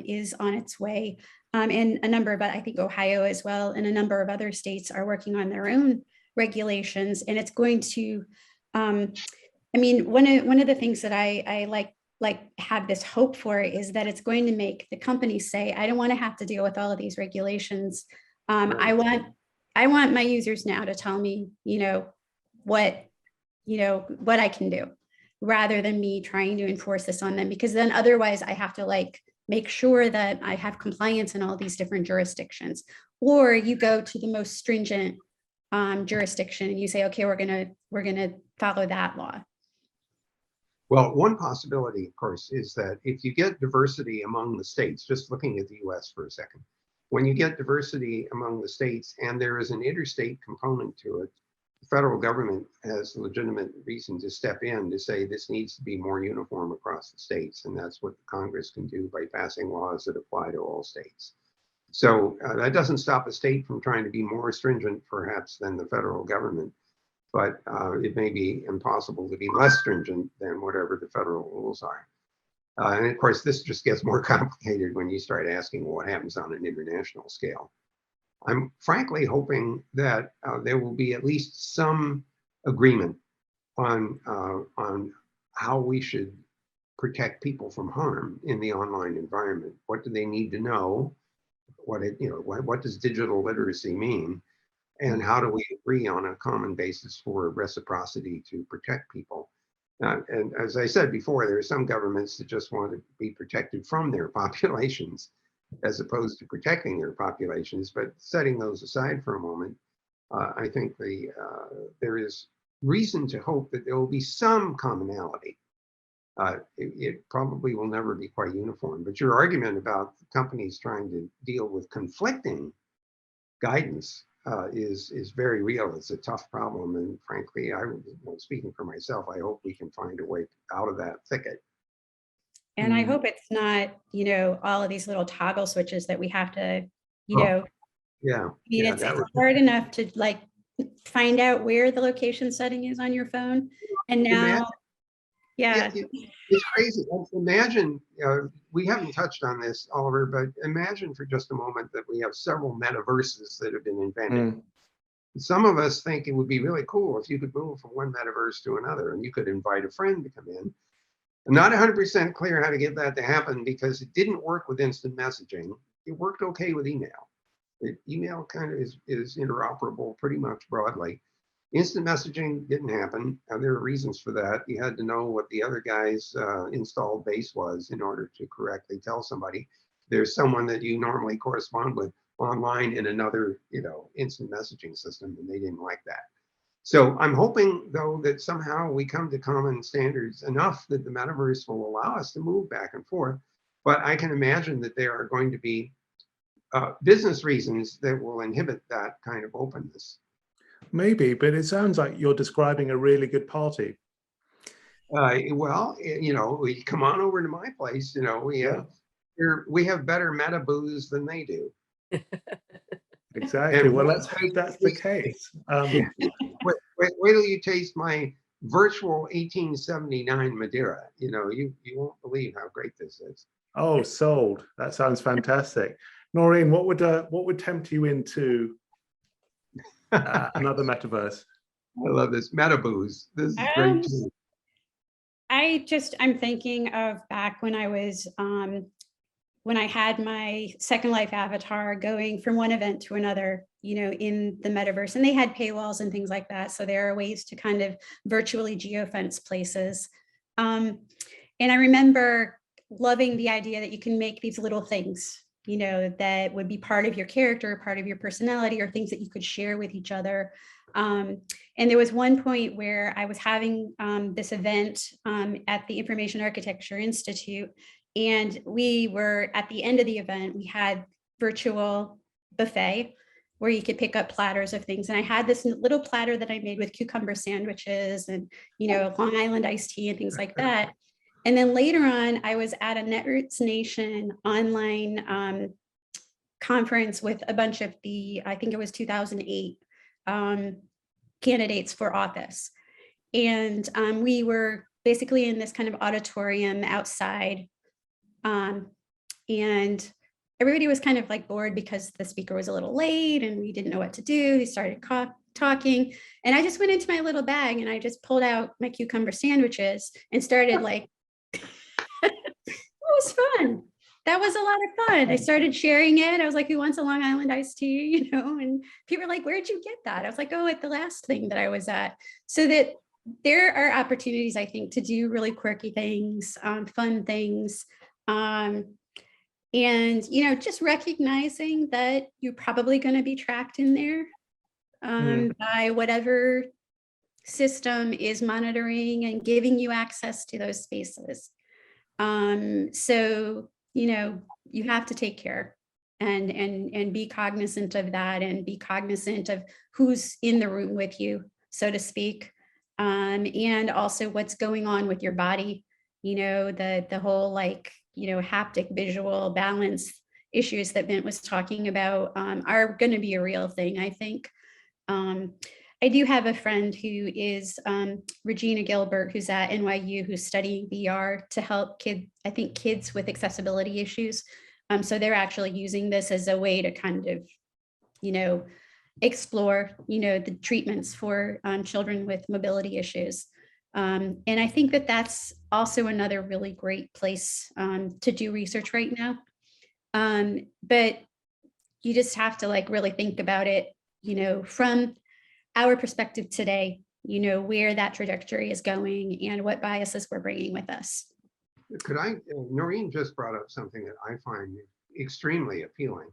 [SPEAKER 5] is on its way. And a number of, I think Ohio as well, and a number of other states are working on their own regulations. And it's going to, I mean, one of the things that I like have this hope for is that it's going to make the companies say, I don't want to have to deal with all of these regulations.
[SPEAKER 3] Right.
[SPEAKER 5] I want my users now to tell me, what I can do, rather than me trying to enforce this on them, because then otherwise I have to make sure that I have compliance in all these different jurisdictions. Or you go to the most stringent jurisdiction and you say, okay, we're gonna follow that law.
[SPEAKER 3] Well, one possibility, of course, is that if you get diversity among the states, just looking at the US for a second, when you get diversity among the states and there is an interstate component to it, federal government has legitimate reason to step in to say this needs to be more uniform across the states. And that's what the Congress can do by passing laws that apply to all states. So that doesn't stop a state from trying to be more stringent, perhaps, than the federal government. But it may be impossible to be less stringent than whatever the federal rules are. And of course, this just gets more complicated when you start asking what happens on an international scale. I'm frankly hoping that there will be at least some agreement on how we should protect people from harm in the online environment. What do they need to know? What does digital literacy mean? And how do we agree on a common basis for reciprocity to protect people? And as I said before, there are some governments that just want to be protected from their populations as opposed to protecting their populations. But setting those aside for a moment, I think there is reason to hope that there will be some commonality. It probably will never be quite uniform, but your argument about companies trying to deal with conflicting guidance is very real. It's a tough problem, and frankly, speaking for myself, I hope we can find a way out of that thicket.
[SPEAKER 5] And I hope it's not, all of these little toggle switches that we have to,
[SPEAKER 3] Yeah,
[SPEAKER 5] it's hard enough to like find out where the location setting is on your phone. And now,
[SPEAKER 3] it's crazy. Imagine, we haven't touched on this, Oliver, but imagine for just a moment that we have several metaverses that have been invented. Some of us think it would be really cool if you could move from one metaverse to another and you could invite a friend to come in. I'm not 100% clear how to get that to happen because it didn't work with instant messaging. It worked okay with email. Email kind of is interoperable pretty much broadly. Instant messaging didn't happen, and there are reasons for that. You had to know what the other guy's installed base was in order to correctly tell somebody there's someone that you normally correspond with online in another, instant messaging system, and they didn't like that. So I'm hoping, though, that somehow we come to common standards enough that the metaverse will allow us to move back and forth. But I can imagine that there are going to be business reasons that will inhibit that kind of openness.
[SPEAKER 2] Maybe, but it sounds like you're describing a really good party.
[SPEAKER 3] Well, we come on over to my place. We have better meta booze than they do.
[SPEAKER 2] Exactly. Well, let's hope that's the case.
[SPEAKER 3] Wait till you taste my virtual 1879 Madeira. You won't believe how great this is.
[SPEAKER 2] Oh, sold. That sounds fantastic. Noreen, what would tempt you into another metaverse?
[SPEAKER 3] I love this meta booze. This is great too.
[SPEAKER 5] I'm thinking of back when I was when I had my Second Life avatar going from one event to another, in the metaverse, and they had paywalls and things like that. So there are ways to kind of virtually geofence places. And I remember loving the idea that you can make these little things, that would be part of your character, part of your personality, or things that you could share with each other. And there was one point where I was having this event at the Information Architecture Institute, and we were at the end of the event, we had virtual buffet where you could pick up platters of things. And I had this little platter that I made with cucumber sandwiches and, Long Island iced tea and things like that. And then later on, I was at a Netroots Nation online conference with a bunch of I think it was 2008 candidates for office. And we were basically in this kind of auditorium outside. And everybody was kind of like bored because the speaker was a little late and we didn't know what to do. He started talking, and I just went into my little bag and I just pulled out my cucumber sandwiches and started like, it was fun. That was a lot of fun. I started sharing it. I was like, who wants a Long Island iced tea? And people were like, where'd you get that? I was like, oh, at the last thing that I was at. So that there are opportunities, I think, to do really quirky things, fun things. And, just recognizing that you're probably going to be tracked in there by whatever system is monitoring and giving you access to those spaces. So, you have to take care and be cognizant of that, and be cognizant of who's in the room with you, so to speak, and also what's going on with your body. The whole haptic visual balance issues that Vint was talking about are going to be a real thing, I think. I do have a friend who is Regina Gilbert, who's at NYU, who's studying VR to help kids with accessibility issues. So they're actually using this as a way to kind of, explore, the treatments for children with mobility issues. And I think that that's also another really great place to do research right now. But you just have to really think about it, from our perspective today, where that trajectory is going and what biases we're bringing with us.
[SPEAKER 3] Noreen just brought up something that I find extremely appealing.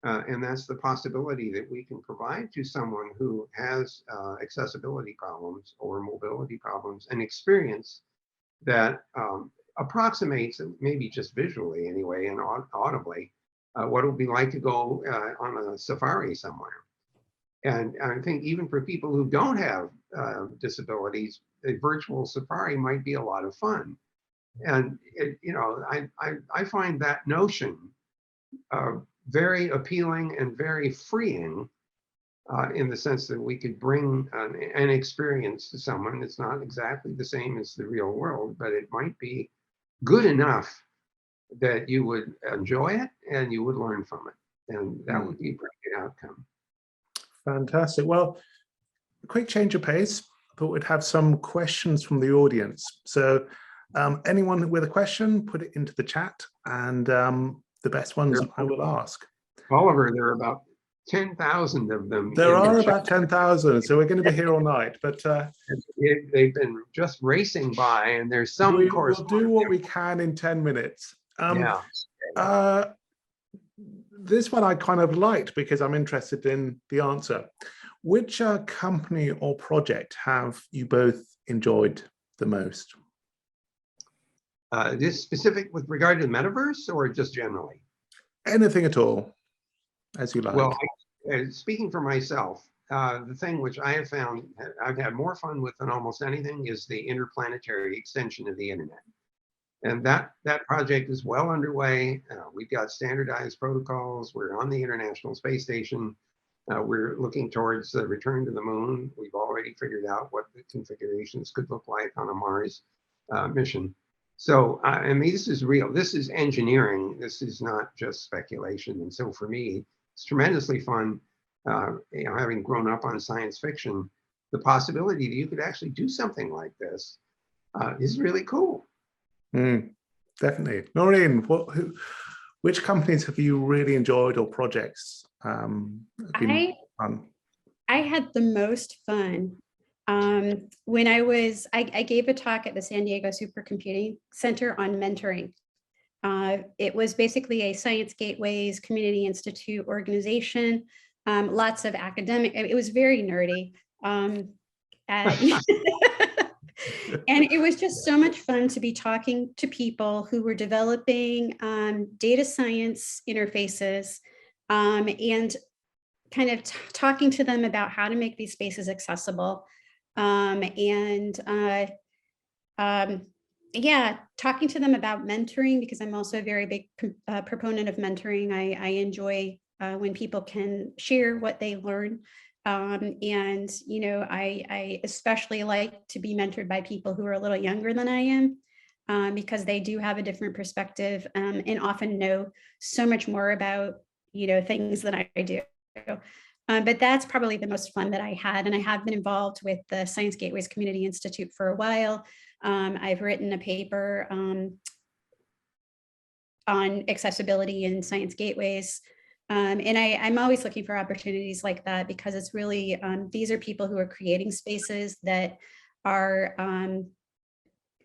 [SPEAKER 3] And that's the possibility that we can provide to someone who has accessibility problems or mobility problems an experience that approximates, maybe just visually anyway and audibly, what it would be like to go on a safari somewhere. And I think even for people who don't have disabilities, a virtual safari might be a lot of fun. And I find that notion very appealing and very freeing in the sense that we could bring an experience to someone that's not exactly the same as the real world, but it might be good enough that you would enjoy it and you would learn from it. And that would be a pretty good outcome.
[SPEAKER 2] Fantastic. Well, a quick change of pace. I thought we'd have some questions from the audience. So anyone with a question, put it into the chat, and the best ones I will ask.
[SPEAKER 3] Oliver, there are about 10,000 of them.
[SPEAKER 2] There are about 10,000, so we're going to be here all night. But
[SPEAKER 3] they've been just racing by, and there's some.
[SPEAKER 2] We'll do what we can in 10 minutes. This one I kind of liked because I'm interested in the answer. Which company or project have you both enjoyed the most?
[SPEAKER 3] This specific with regard to the metaverse or just generally?
[SPEAKER 2] Anything at all, as you like.
[SPEAKER 3] Well, speaking for myself, the thing which I have found I've had more fun with than almost anything is the interplanetary extension of the internet. And that project is well underway. We've got standardized protocols. We're on the International Space Station. We're looking towards the return to the moon. We've already figured out what the configurations could look like on a Mars mission. So, I mean, this is real. This is engineering. This is not just speculation. And so for me, it's tremendously fun, having grown up on science fiction, the possibility that you could actually do something like this is really cool.
[SPEAKER 2] Definitely. Noreen, which companies have you really enjoyed or projects?
[SPEAKER 5] I had the most fun when I gave a talk at the San Diego Supercomputing Center on mentoring. It was basically a Science Gateways Community Institute organization, lots of academic, it was very nerdy. And it was just so much fun to be talking to people who were developing data science interfaces and kind of talking to them about how to make these spaces accessible. Yeah, talking to them about mentoring, because I'm also a very big proponent of mentoring. I enjoy when people can share what they learn. And, I especially like to be mentored by people who are a little younger than I am, because they do have a different perspective and often know so much more about, things than I do. But that's probably the most fun that I had. And I have been involved with the Science Gateways Community Institute for a while. I've written a paper on accessibility in science gateways. And I'm always looking for opportunities like that, because it's really, these are people who are creating spaces that are,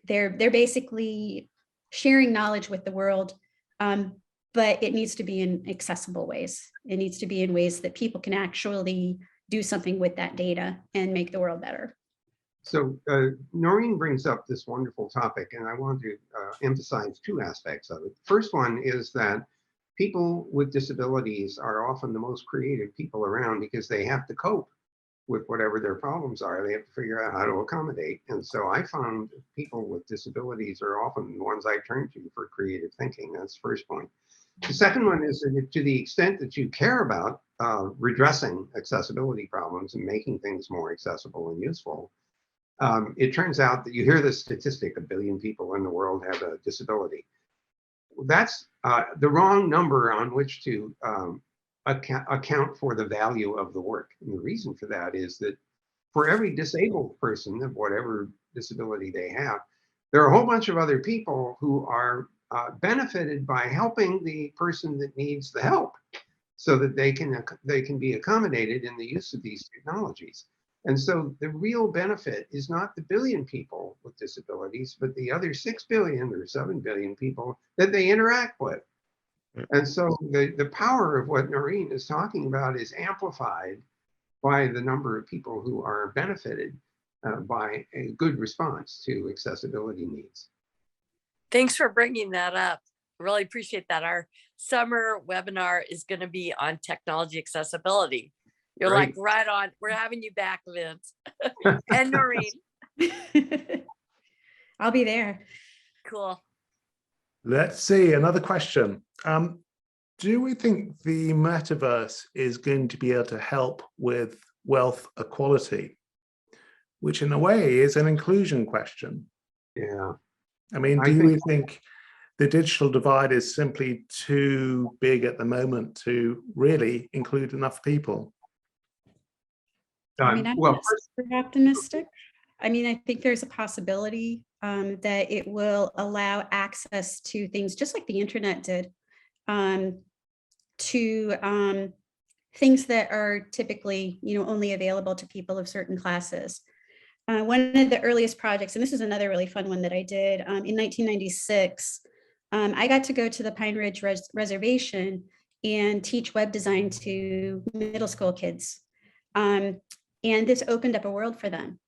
[SPEAKER 5] they're basically sharing knowledge with the world, but it needs to be in accessible ways. It needs to be in ways that people can actually do something with that data and make the world better.
[SPEAKER 3] So Noreen brings up this wonderful topic, and I want to emphasize two aspects of it. First one is that people with disabilities are often the most creative people around because they have to cope with whatever their problems are. They have to figure out how to accommodate. And so I found people with disabilities are often the ones I turn to for creative thinking. That's the first point. The second one is that to the extent that you care about redressing accessibility problems and making things more accessible and useful, it turns out that you hear this statistic, 1 billion people in the world have a disability. That's the wrong number on which to account for the value of the work. And the reason for that is that for every disabled person of whatever disability they have, there are a whole bunch of other people who are benefited by helping the person that needs the help, so that they can be accommodated in the use of these technologies. And so the real benefit is not the 1 billion people with disabilities, but the other 6 billion or 7 billion people that they interact with. And so the power of what Noreen is talking about is amplified by the number of people who are benefited by a good response to accessibility needs.
[SPEAKER 4] Thanks for bringing that up. Really appreciate that. Our summer webinar is going to be on technology accessibility. You're
[SPEAKER 3] Great.
[SPEAKER 4] like right on. We're having you back, Vince and Noreen.
[SPEAKER 5] I'll be there.
[SPEAKER 4] Cool.
[SPEAKER 2] Let's see, another question. Do we think the metaverse is going to be able to help with wealth equality, which in a way is an inclusion question?
[SPEAKER 3] Yeah.
[SPEAKER 2] I mean, do we think the digital divide is simply too big at the moment to really include enough people?
[SPEAKER 5] I mean, I'm
[SPEAKER 3] Well,
[SPEAKER 5] not super optimistic. I mean, I think there's a possibility that it will allow access to things just like the internet did, to things that are typically, only available to people of certain classes. One of the earliest projects, and this is another really fun one that I did in 1996, I got to go to the Pine Ridge Reservation and teach web design to middle school kids. And this opened up a world for them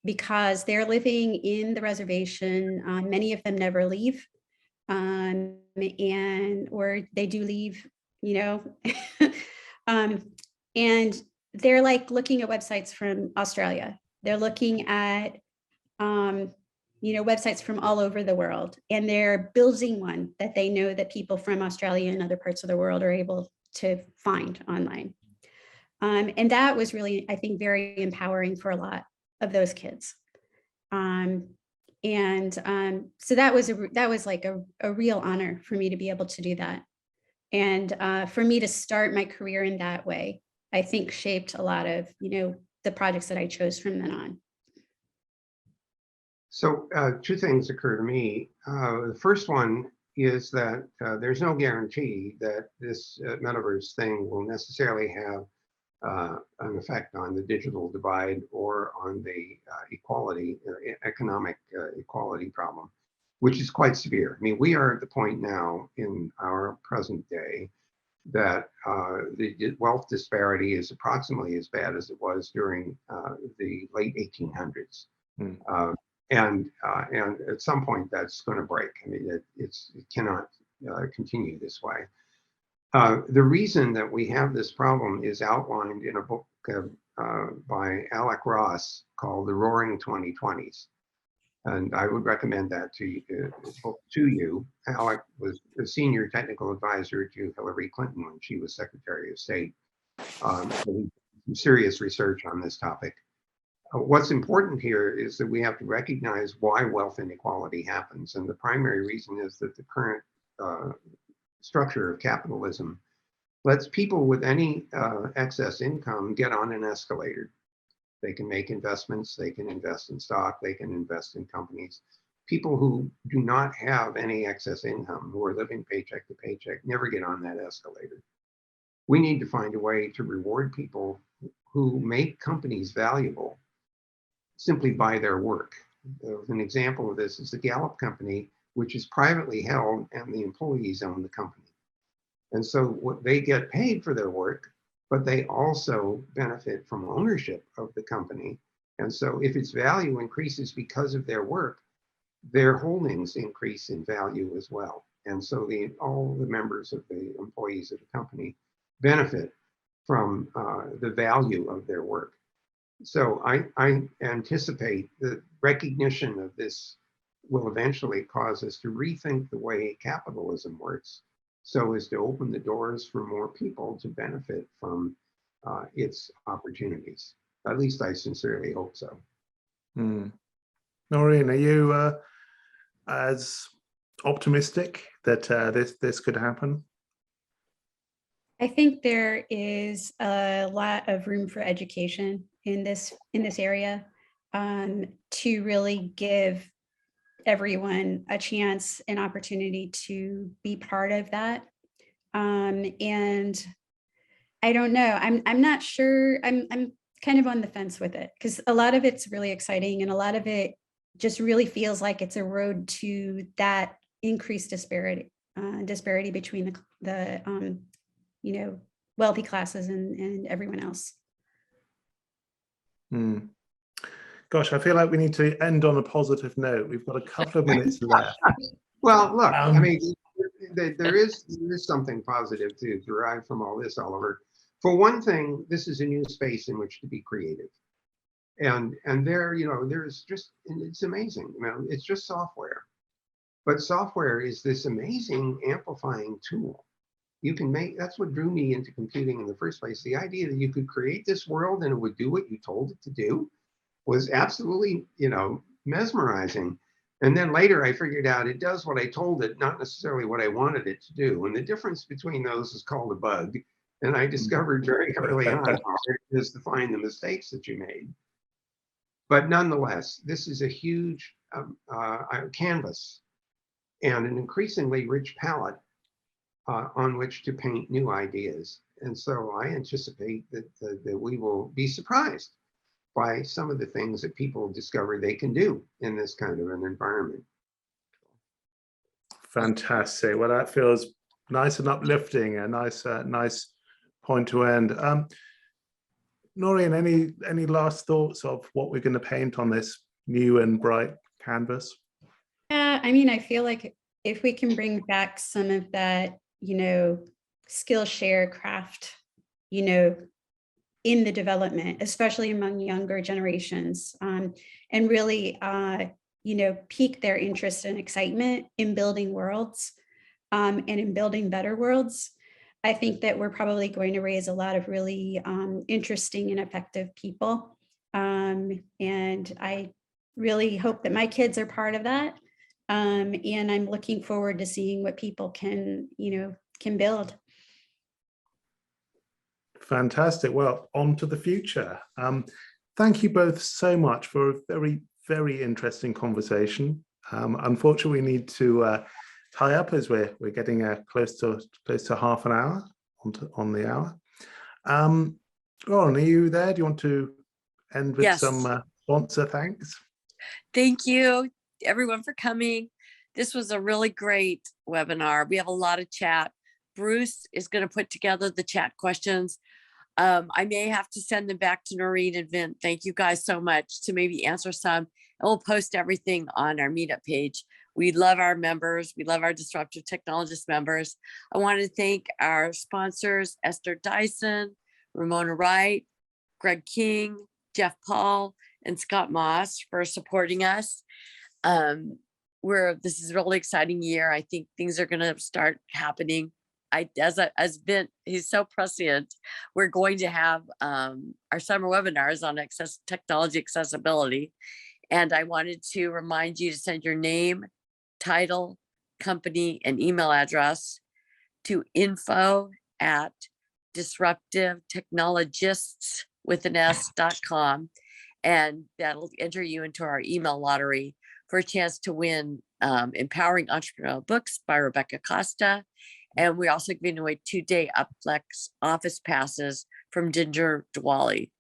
[SPEAKER 5] because they're living in the reservation. Many of them never leave, or they do leave, and they're like looking at websites from Australia. They're looking at, websites from all over the world, and they're building one that they know that people from Australia and other parts of the world are able to find online. And that was really, I think, very empowering for a lot of those kids. So that was like a real honor for me to be able to do that. And for me to start my career in that way, I think shaped a lot of, the projects that I chose from then on.
[SPEAKER 3] So two things occur to me. The first one is that there's no guarantee that this metaverse thing will necessarily have an effect on the digital divide or on the economic equality problem, which is quite severe. I mean, we are at the point now in our present day that the wealth disparity is approximately as bad as it was during the late 1800s. And at some point that's going to break. I mean, it cannot continue this way. The reason that we have this problem is outlined in a book by Alec Ross called The Roaring 2020s. And I would recommend that to you. Alec was a senior technical advisor to Hillary Clinton when she was Secretary of State. Some serious research on this topic. What's important here is that we have to recognize why wealth inequality happens. And the primary reason is that the current structure of capitalism lets people with any excess income get on an escalator. They can make investments, they can invest in stock, they can invest in companies. People who do not have any excess income, who are living paycheck to paycheck, never get on that escalator. We need to find a way to reward people who make companies valuable simply by their work. An example of this is the Gallup company, which is privately held and the employees own the company. And so what they get paid for their work, but they also benefit from ownership of the company. And so if its value increases because of their work, their holdings increase in value as well. And so all the members of the employees of the company benefit from the value of their work. So I anticipate the recognition of this will eventually cause us to rethink the way capitalism works, so as to open the doors for more people to benefit from its opportunities. At least I sincerely hope so.
[SPEAKER 2] Noreen, are you as optimistic that this could happen?
[SPEAKER 5] I think there is a lot of room for education in this area, to really give everyone a chance, an opportunity to be part of that. And I don't know, I'm not sure, I'm kind of on the fence with it, because a lot of it's really exciting and a lot of it just really feels like it's a road to that increased disparity between the wealthy classes and everyone else.
[SPEAKER 2] Gosh, I feel like we need to end on a positive note. We've got a couple of minutes left.
[SPEAKER 3] Well, look, I mean, there is something positive to derive from all this, Oliver. For one thing, this is a new space in which to be creative. And there, there's just, it's amazing. It's just software. But software is this amazing amplifying tool. You can make, that's what drew me into computing in the first place. The idea that you could create this world and it would do what you told it to do was absolutely, mesmerizing. And then later I figured out it does what I told it, not necessarily what I wanted it to do. And the difference between those is called a bug. And I discovered very early on how hard it is to find the mistakes that you made. But nonetheless, this is a huge canvas and an increasingly rich palette on which to paint new ideas. And so I anticipate that we will be surprised by some of the things that people discover they can do in this kind of an environment.
[SPEAKER 2] Fantastic. Well, that feels nice and uplifting, a nice point to end. Noreen, any last thoughts of what we're going to paint on this new and bright canvas?
[SPEAKER 5] I mean, I feel like if we can bring back some of that, Skillshare craft, in the development, especially among younger generations, and really, pique their interest and excitement in building worlds, and in building better worlds, I think that we're probably going to raise a lot of really interesting and effective people. And I really hope that my kids are part of that. And I'm looking forward to seeing what people can build.
[SPEAKER 2] Fantastic. Well, on to the future. Thank you both so much for a very, very interesting conversation. Unfortunately, we need to tie up as we're getting close to half an hour on the hour. Lauren, are you there? Do you want to end with some sponsor thanks?
[SPEAKER 4] Thank you, everyone, for coming. This was a really great webinar. We have a lot of chat. Bruce is going to put together the chat questions. I may have to send them back to Noreen and Vint. Thank you guys so much to maybe answer some. And we'll post everything on our meetup page. We love our members. We love our Disruptive Technologist members. I want to thank our sponsors, Esther Dyson, Ramona Wright, Greg King, Jeff Paul, and Scott Moss for supporting us. This is a really exciting year. I think things are going to start happening. As Vint, he's so prescient. We're going to have our summer webinars on technology accessibility. And I wanted to remind you to send your name, title, company, and email address to info@disruptivetechnologists.com. And that'll enter you into our email lottery for a chance to win Empowering Entrepreneurial Books by Rebecca Costa. And we're also giving away 2-day Upflex office passes from Ginger Diwali.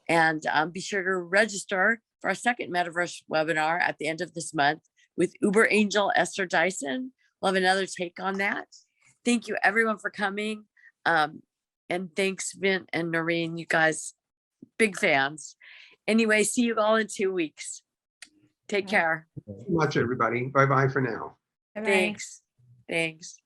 [SPEAKER 4] And be sure to register for our second Metaverse webinar at the end of this month with Uber Angel Esther Dyson. We'll have another take on that. Thank you, everyone, for coming. And thanks, Vint and Noreen, you guys, big fans. Anyway, see you all in 2 weeks. Take care.
[SPEAKER 3] Thank you so much, everybody. Bye-bye for now.
[SPEAKER 5] Bye-bye.
[SPEAKER 4] Thanks.